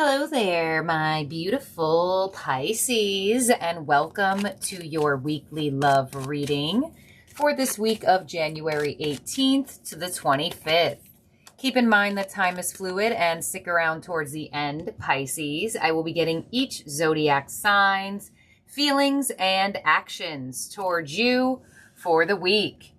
Hello there, my beautiful Pisces, and welcome to your weekly love reading for this week of January 18th to the 25th. Keep in mind that time is fluid and stick around towards the end, Pisces. I will be getting each zodiac signs, feelings, and actions towards you for the week.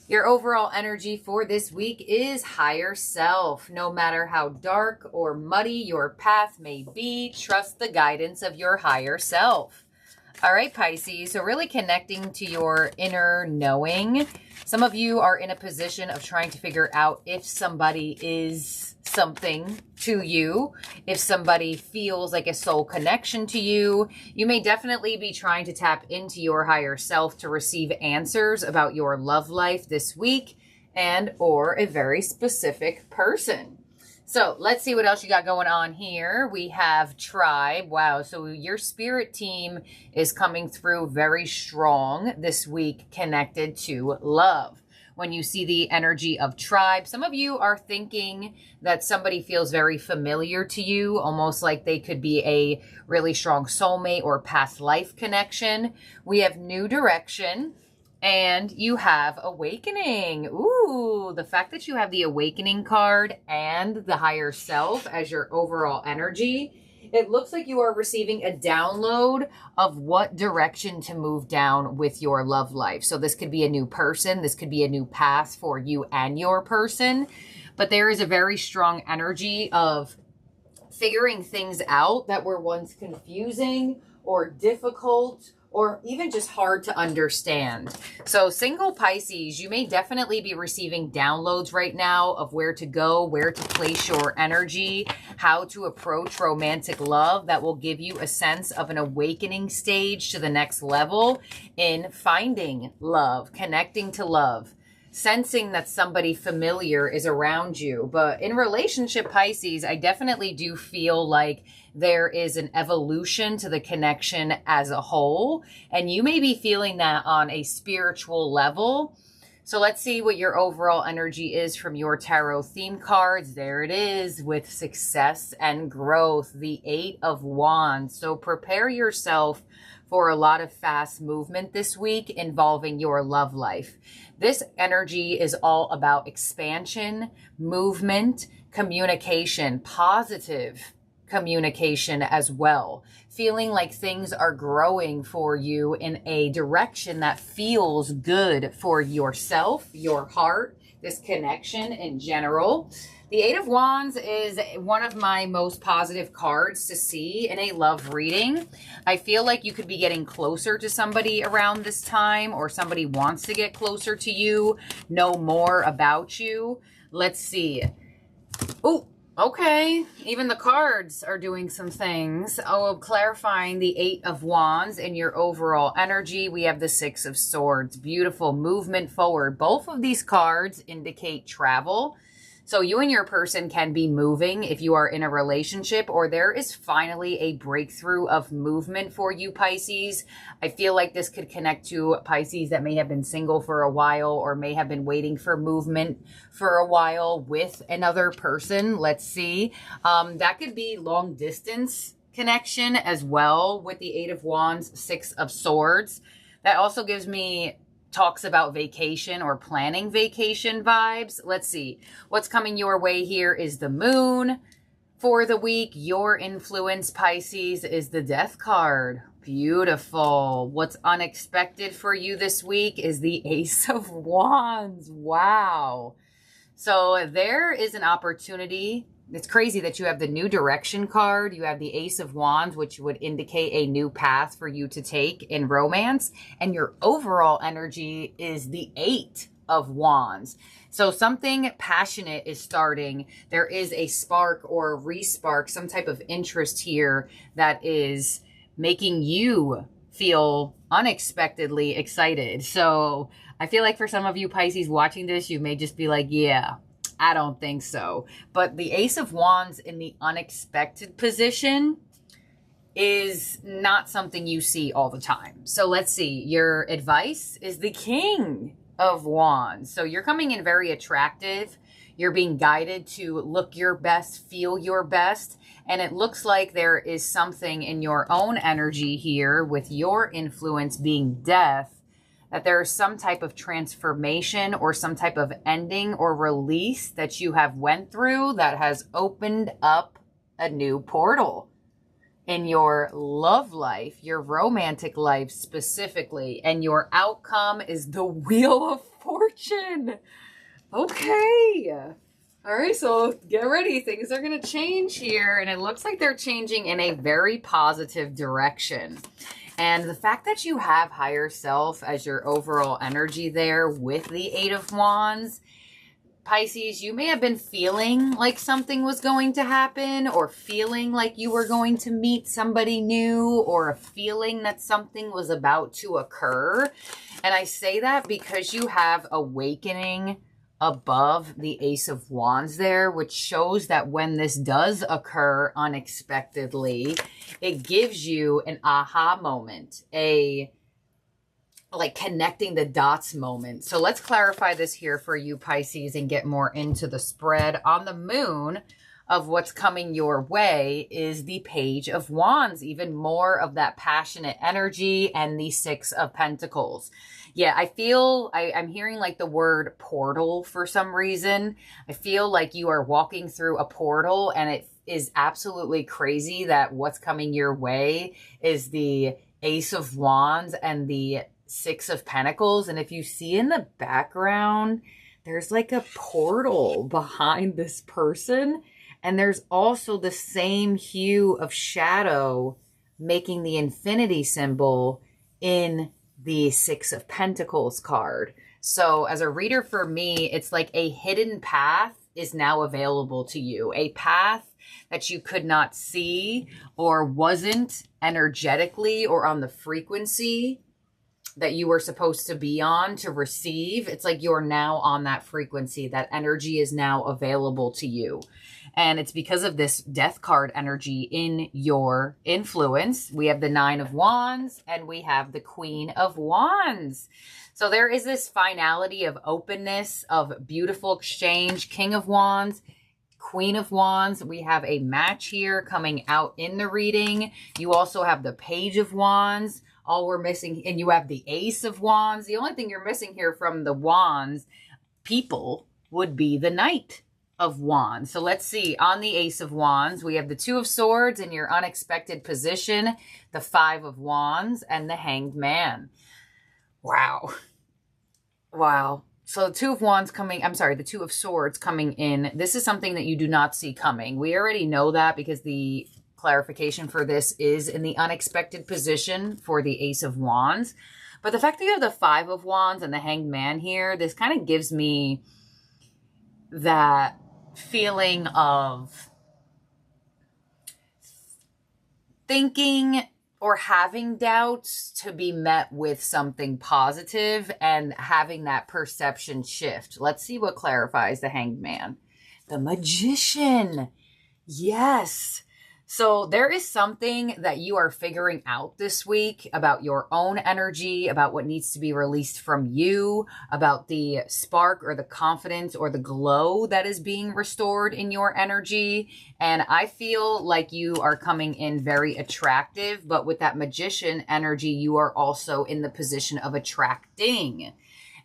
Your overall energy for this week is higher self. No matter how dark or muddy your path may be, trust the guidance of your higher self. All right, Pisces, so really connecting to your inner knowing. Some of you are in a position of trying to figure out if somebody is something to you, if somebody feels like a soul connection to you. You may definitely be trying to tap into your higher self to receive answers about your love life this week and or a very specific person. So let's see what else you got going on here. We have tribe. Wow. So your spirit team is coming through very strong this week, connected to love. When you see the energy of tribe, some of you are thinking that somebody feels very familiar to you, almost like they could be a really strong soulmate or past life connection. We have new direction. And you have awakening. Ooh, the fact that you have the awakening card and the higher self as your overall energy, it looks like you are receiving a download of what direction to move down with your love life. So this could be a new person. This could be a new path for you and your person. But there is a very strong energy of figuring things out that were once confusing or difficult or even just hard to understand. So single Pisces, you may definitely be receiving downloads right now of where to go, where to place your energy, how to approach romantic love that will give you a sense of an awakening stage to the next level in finding love, connecting to love, sensing that somebody familiar is around you. But in relationship, Pisces, I definitely do feel like there is an evolution to the connection as a whole, and you may be feeling that on a spiritual level. So let's see what your overall energy is from your tarot theme cards. There it is with success and growth, the 8 of Wands. So prepare yourself for a lot of fast movement this week involving your love life. This energy is all about expansion, movement, communication, positive communication as well. Feeling like things are growing for you in a direction that feels good for yourself, your heart, this connection in general. The 8 of Wands is one of my most positive cards to see in a love reading. I feel like you could be getting closer to somebody around this time, or somebody wants to get closer to you, know more about you. Let's see. Oh, okay. Even the cards are doing some things. Oh, clarifying the 8 of Wands in your overall energy. We have the 6 of Swords. Beautiful movement forward. Both of these cards indicate travel. So you and your person can be moving if you are in a relationship, or there is finally a breakthrough of movement for you, Pisces. I feel like this could connect to Pisces that may have been single for a while or may have been waiting for movement for a while with another person. Let's see. That could be long distance connection as well with the 8 of Wands, 6 of Swords. That also gives me talks about vacation or planning vacation vibes. Let's see. What's coming your way here is the moon. For the week, your influence, Pisces, is the Death card. Beautiful. What's unexpected for you this week is the Ace of Wands. Wow. So there is an opportunity. It's crazy that you have the new direction card. You have the Ace of Wands, which would indicate a new path for you to take in romance. And your overall energy is the 8 of Wands. So something passionate is starting. There is a spark or a re-spark, some type of interest here that is making you feel unexpectedly excited. So I feel like for some of you Pisces watching this, you may just be like, yeah, I don't think so. But the Ace of Wands in the unexpected position is not something you see all the time. So let's see. Your advice is the King of Wands. So you're coming in very attractive. You're being guided to look your best, feel your best. And it looks like there is something in your own energy here with your influence being death, that there is some type of transformation or some type of ending or release that you have went through that has opened up a new portal in your love life, your romantic life specifically. And your outcome is the Wheel of Fortune. Okay. All right, so get ready. Things are going to change here. And it looks like they're changing in a very positive direction. And the fact that you have higher self as your overall energy there with the Eight of Wands, Pisces, you may have been feeling like something was going to happen, or feeling like you were going to meet somebody new, or a feeling that something was about to occur. And I say that because you have awakening above the Ace of Wands there, which shows that when this does occur unexpectedly, it gives you an aha moment, a like connecting the dots moment. So let's clarify this here for you, Pisces, and get more into the spread. On the moon of what's coming your way is the Page of Wands, even more of that passionate energy, and the Six of Pentacles. Yeah, I feel, I'm hearing like the word portal for some reason. I feel like you are walking through a portal, and it is absolutely crazy that what's coming your way is the Ace of Wands and the Six of Pentacles. And if you see in the background, there's like a portal behind this person. And there's also the same hue of shadow making the infinity symbol in the Six of Pentacles card. So as a reader for me, it's like a hidden path is now available to you. A path that you could not see or wasn't energetically or on the frequency that you were supposed to be on to receive. It's like you're now on that frequency. That energy is now available to you. And it's because of this death card energy in your influence. We have the Nine of Wands and we have the Queen of Wands. So there is this finality of openness, of beautiful exchange. King of Wands, Queen of Wands. We have a match here coming out in the reading. You also have the Page of Wands. All we're missing, and you have the Ace of Wands. The only thing you're missing here from the Wands people would be the Knight of Wands. So let's see. On the Ace of Wands, we have the Two of Swords in your unexpected position, the Five of Wands, and the Hanged Man. Wow. Wow. So the Two of Wands coming, I'm sorry, the Two of Swords coming in. This is something that you do not see coming. We already know that because the clarification for this is in the unexpected position for the Ace of Wands. But the fact that you have the Five of Wands and the Hanged Man here, this kind of gives me that feeling of thinking or having doubts to be met with something positive and having that perception shift. Let's see what clarifies the Hanged Man. The Magician. Yes. So there is something that you are figuring out this week about your own energy, about what needs to be released from you, about the spark or the confidence or the glow that is being restored in your energy. And I feel like you are coming in very attractive, but with that Magician energy, you are also in the position of attracting.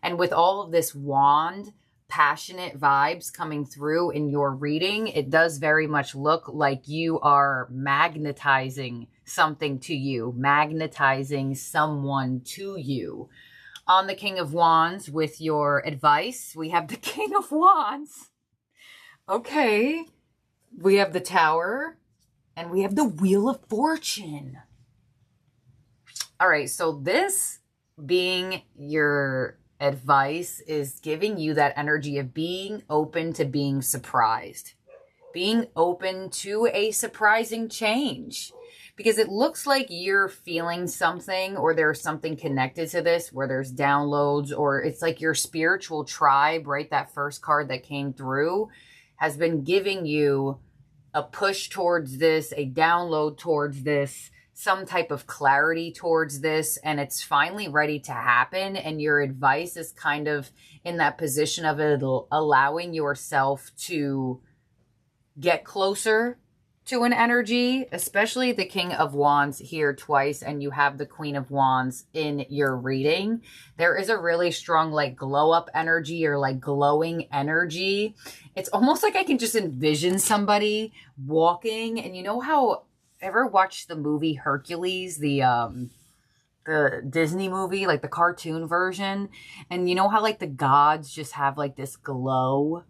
And with all of this wand, passionate vibes coming through in your reading, it does very much look like you are magnetizing something to you, magnetizing someone to you. On the King of Wands with your advice, we have the King of Wands. Okay. We have the Tower and we have the Wheel of Fortune. All right. So this being your advice is giving you that energy of being open to being surprised, being open to a surprising change, because it looks like you're feeling something, or there's something connected to this where there's downloads, or it's like your spiritual tribe, right? That first card that came through has been giving you a push towards this, a download towards this, some type of clarity towards this, and it's finally ready to happen. And your advice is kind of in that position of it, allowing yourself to get closer to an energy, especially the King of Wands here twice, and you have the Queen of Wands in your reading. There is a really strong like glow up energy or like glowing energy. It's almost like I can just envision somebody walking, and you know how, ever watched the movie Hercules, the Disney movie, like the cartoon version, and you know how like the gods just have like this glow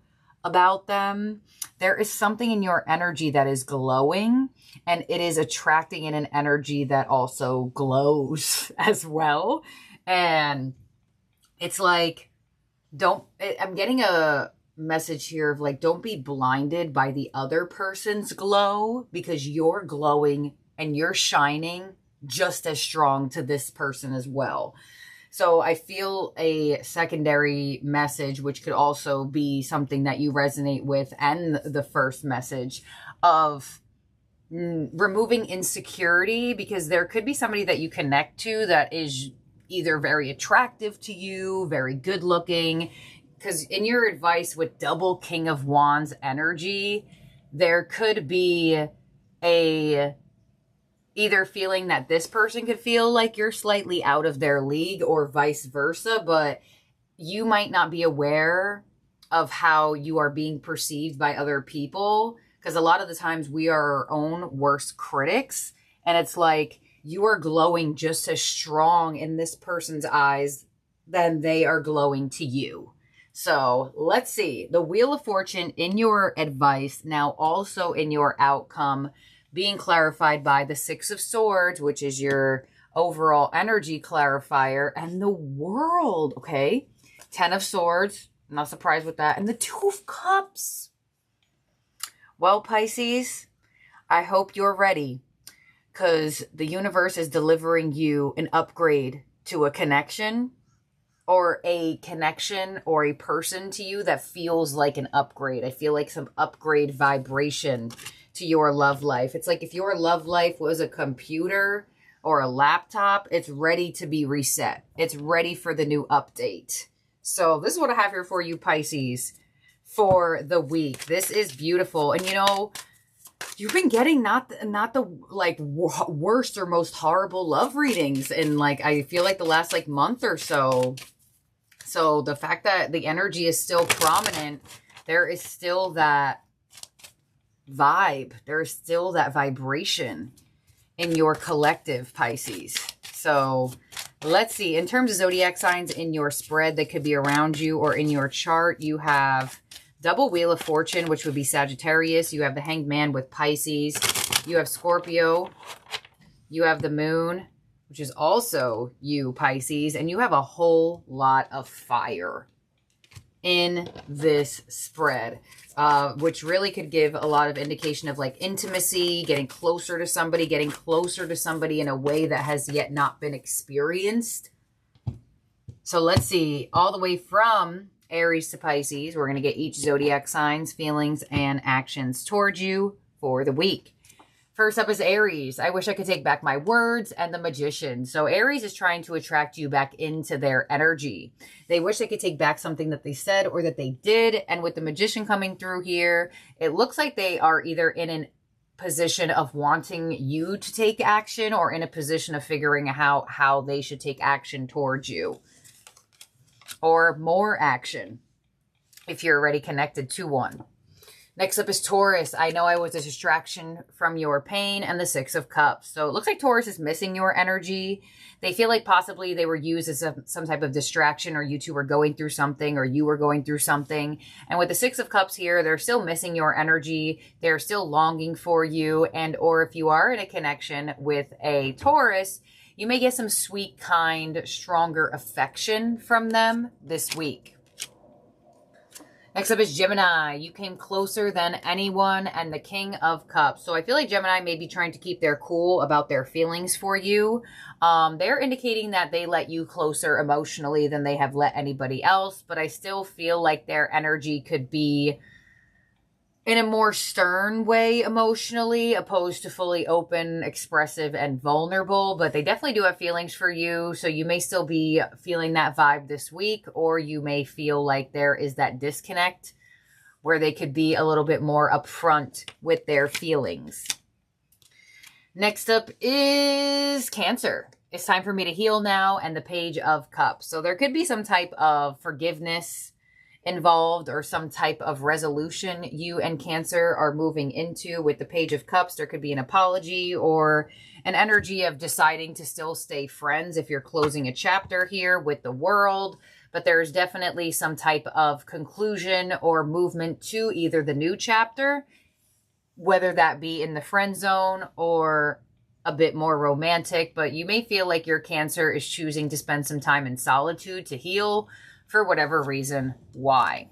about them? There is something in your energy that is glowing, and it is attracting in an energy that also glows as well. And it's like, I'm getting a message here of like, don't be blinded by the other person's glow, because you're glowing and you're shining just as strong to this person as well. So I feel a secondary message, which could also be something that you resonate with, and the first message of removing insecurity, because there could be somebody that you connect to that is either very attractive to you, very good looking, because in your advice with double King of Wands energy, there could be either feeling that this person could feel like you're slightly out of their league or vice versa, but you might not be aware of how you are being perceived by other people, because a lot of the times we are our own worst critics, and it's like you are glowing just as strong in this person's eyes than they are glowing to you. So let's see the Wheel of Fortune in your advice, now also in your outcome, being clarified by the Six of Swords, which is your overall energy clarifier, and the World, okay? 10 of Swords, not surprised with that, and the Two of Cups. Well, Pisces, I hope you're ready, because the universe is delivering you an upgrade to a connection, or a connection or a person to you that feels like an upgrade. I feel like some upgrade vibration to your love life. It's like if your love life was a computer or a laptop, it's ready to be reset. It's ready for the new update. So this is what I have here for you, Pisces, for the week. This is beautiful. And you know, you've been getting not the like worst or most horrible love readings in like, I feel like the last like month or so. So the fact that the energy is still prominent, there is still that vibe. There is still that vibration in your collective, Pisces. So let's see. In terms of zodiac signs in your spread that could be around you or in your chart, you have double Wheel of Fortune, which would be Sagittarius. You have the Hanged Man with Pisces. You have Scorpio. You have the Moon, which is also you, Pisces. And you have a whole lot of fire in this spread, which really could give a lot of indication of like intimacy, getting closer to somebody in a way that has yet not been experienced. So let's see, all the way from Aries to Pisces, we're going to get each zodiac signs, feelings, and actions towards you for the week. First up is Aries. I wish I could take back my words, and the Magician. So Aries is trying to attract you back into their energy. They wish they could take back something that they said or that they did. And with the Magician coming through here, it looks like they are either in a position of wanting you to take action or in a position of figuring out how they should take action towards you. Or more action if you're already connected to one. Next up is Taurus. I know I was a distraction from your pain, and the Six of Cups. So it looks like Taurus is missing your energy. They feel like possibly they were used as some type of distraction, or you two were going through something, or you were going through something. And with the Six of Cups here, they're still missing your energy. They're still longing for you. And or if you are in a connection with a Taurus, you may get some sweet, kind, stronger affection from them this week. Next up is Gemini. You came closer than anyone, and the King of Cups. So I feel like Gemini may be trying to keep their cool about their feelings for you. They're indicating that they let you closer emotionally than they have let anybody else, but I still feel like their energy could be in a more stern way emotionally, opposed to fully open, expressive, and vulnerable. But they definitely do have feelings for you. So you may still be feeling that vibe this week, or you may feel like there is that disconnect where they could be a little bit more upfront with their feelings. Next up is Cancer. It's time for me to heal now, and the Page of Cups. So there could be some type of forgiveness involved or some type of resolution you and Cancer are moving into with the Page of Cups. There could be an apology or an energy of deciding to still stay friends if you're closing a chapter here with the World. But there's definitely some type of conclusion or movement to either the new chapter, whether that be in the friend zone or a bit more romantic. But you may feel like your Cancer is choosing to spend some time in solitude to heal for whatever reason. Why?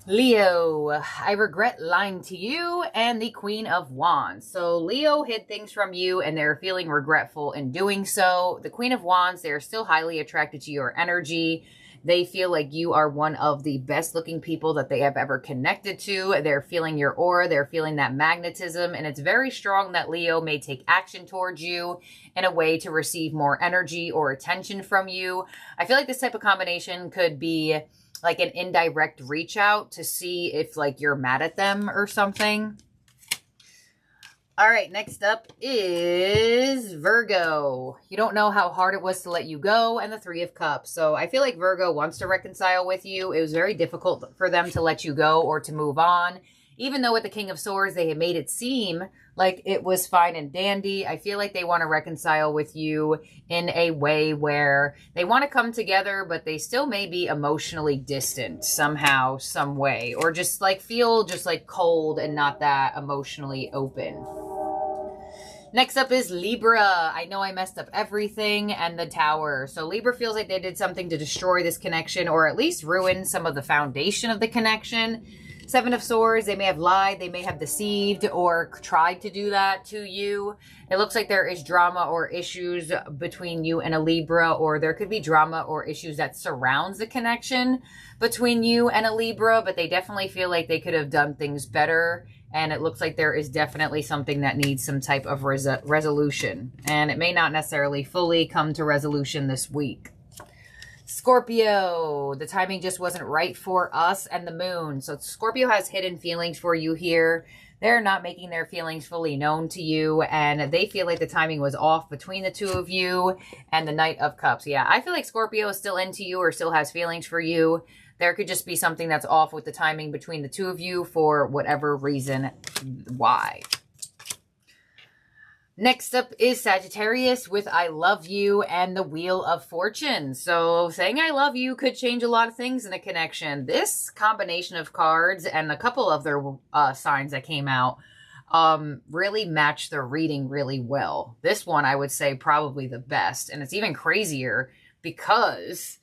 Leo, I regret lying to you, and the Queen of Wands. So Leo hid things from you and they're feeling regretful in doing so. The Queen of Wands, they're still highly attracted to your energy. They feel like you are one of the best looking people that they have ever connected to. They're feeling your aura. They're feeling that magnetism. And it's very strong that Leo may take action towards you in a way to receive more energy or attention from you. I feel like this type of combination could be like an indirect reach out to see if like you're mad at them or something. All right, next up is Virgo. You don't know how hard it was to let you go, and the Three of Cups. So I feel like Virgo wants to reconcile with you. It was very difficult for them to let you go or to move on. Even though with the King of Swords, they had made it seem like it was fine and dandy. I feel like they want to reconcile with you in a way where they want to come together, but they still may be emotionally distant somehow, some way, or just like feel just like cold and not that emotionally open. Next up is Libra. I know I messed up everything, and the Tower. So Libra feels like they did something to destroy this connection or at least ruin some of the foundation of the connection. Seven of Swords, they may have lied, they may have deceived or tried to do that to you. It looks like there is drama or issues between you and a Libra, or there could be drama or issues that surrounds the connection between you and a Libra, but they definitely feel like they could have done things better. And it looks like there is definitely something that needs some type of resolution. And it may not necessarily fully come to resolution this week. Scorpio, the timing just wasn't right for us and the Moon. So Scorpio has hidden feelings for you here. They're not making their feelings fully known to you, and they feel like the timing was off between the two of you and the Knight of Cups. Yeah, I feel like Scorpio is still into you or still has feelings for you. There could just be something that's off with the timing between the two of you for whatever reason. Why? Next up is Sagittarius with I Love You and the Wheel of Fortune. So saying I love you could change a lot of things in a connection. This combination of cards and a couple of their signs that came out really match the reading really well. This one I would say probably the best. And it's even crazier because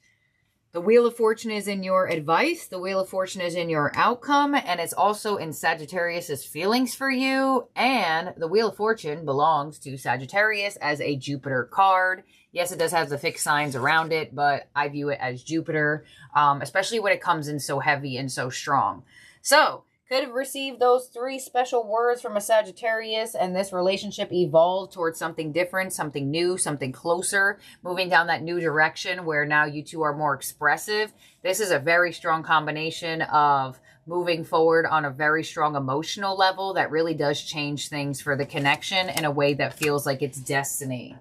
the Wheel of Fortune is in your advice. The Wheel of Fortune is in your outcome. And it's also in Sagittarius's feelings for you. And the Wheel of Fortune belongs to Sagittarius as a Jupiter card. Yes, it does have the fixed signs around it, but I view it as Jupiter, especially when it comes in so heavy and so strong. So could have received those 3 special words from a Sagittarius, and this relationship evolved towards something different, something new, something closer, moving down that new direction where now you two are more expressive. This is a very strong combination of moving forward on a very strong emotional level that really does change things for the connection in a way that feels like it's destiny.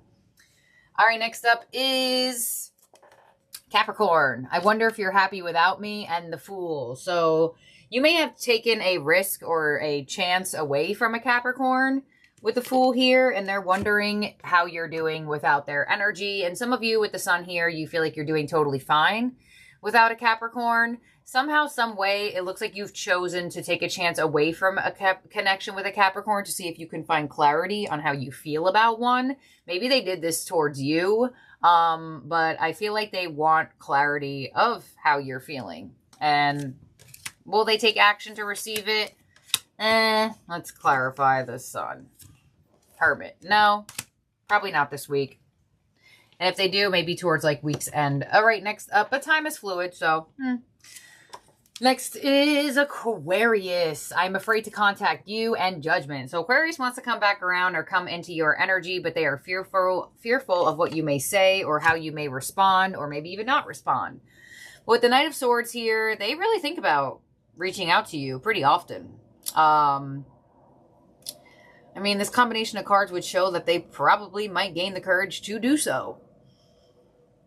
All right, next up is Capricorn. I wonder if you're happy without me, and the Fool. So you may have taken a risk or a chance away from a Capricorn with the Fool here, and they're wondering how you're doing without their energy. And some of you with the Sun here, you feel like you're doing totally fine without a Capricorn. Somehow, some way, it looks like you've chosen to take a chance away from a connection with a Capricorn to see if you can find clarity on how you feel about one. Maybe they did this towards you, but I feel like they want clarity of how you're feeling. And will they take action to receive it? Let's clarify the Sun. Hermit. No, probably not this week. And if they do, maybe towards like week's end. All right, next up. But time is fluid, so Next is Aquarius. I'm afraid to contact you and judgment. So Aquarius wants to come back around or come into your energy, but they are fearful of what you may say or how you may respond or maybe even not respond. With the Knight of Swords here, they really think about reaching out to you pretty often. I mean, this combination of cards would show that they probably might gain the courage to do so.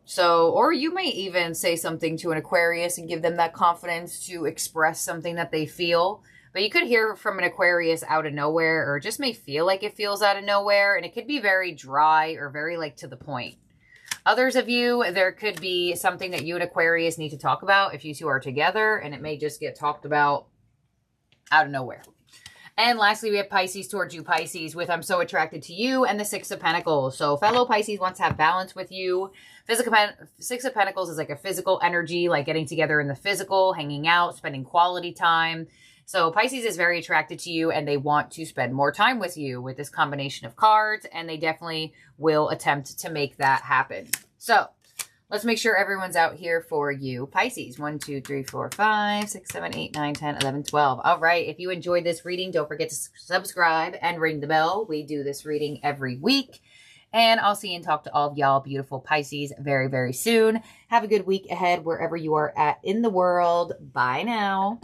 So, or you may even say something to an Aquarius and give them that confidence to express something that they feel. But you could hear from an Aquarius out of nowhere, or it just may feel like it feels out of nowhere. And it could be very dry or very like to the point. Others of you, there could be something that you and Aquarius need to talk about if you two are together. And it may just get talked about out of nowhere. And lastly, we have Pisces towards you, Pisces, with I'm so attracted to you and the Six of Pentacles. So fellow Pisces wants to have balance with you. Six of Pentacles is like a physical energy, like getting together in the physical, hanging out, spending quality time. So Pisces is very attracted to you and they want to spend more time with you with this combination of cards. And they definitely will attempt to make that happen. So let's make sure everyone's out here for you. Pisces, 1, 2, 3, 4, 5, 6, 7, 8, 9, 10, 11, 12. All right. If you enjoyed this reading, don't forget to subscribe and ring the bell. We do this reading every week. And I'll see and talk to all of y'all beautiful Pisces very, very soon. Have a good week ahead wherever you are at in the world. Bye now.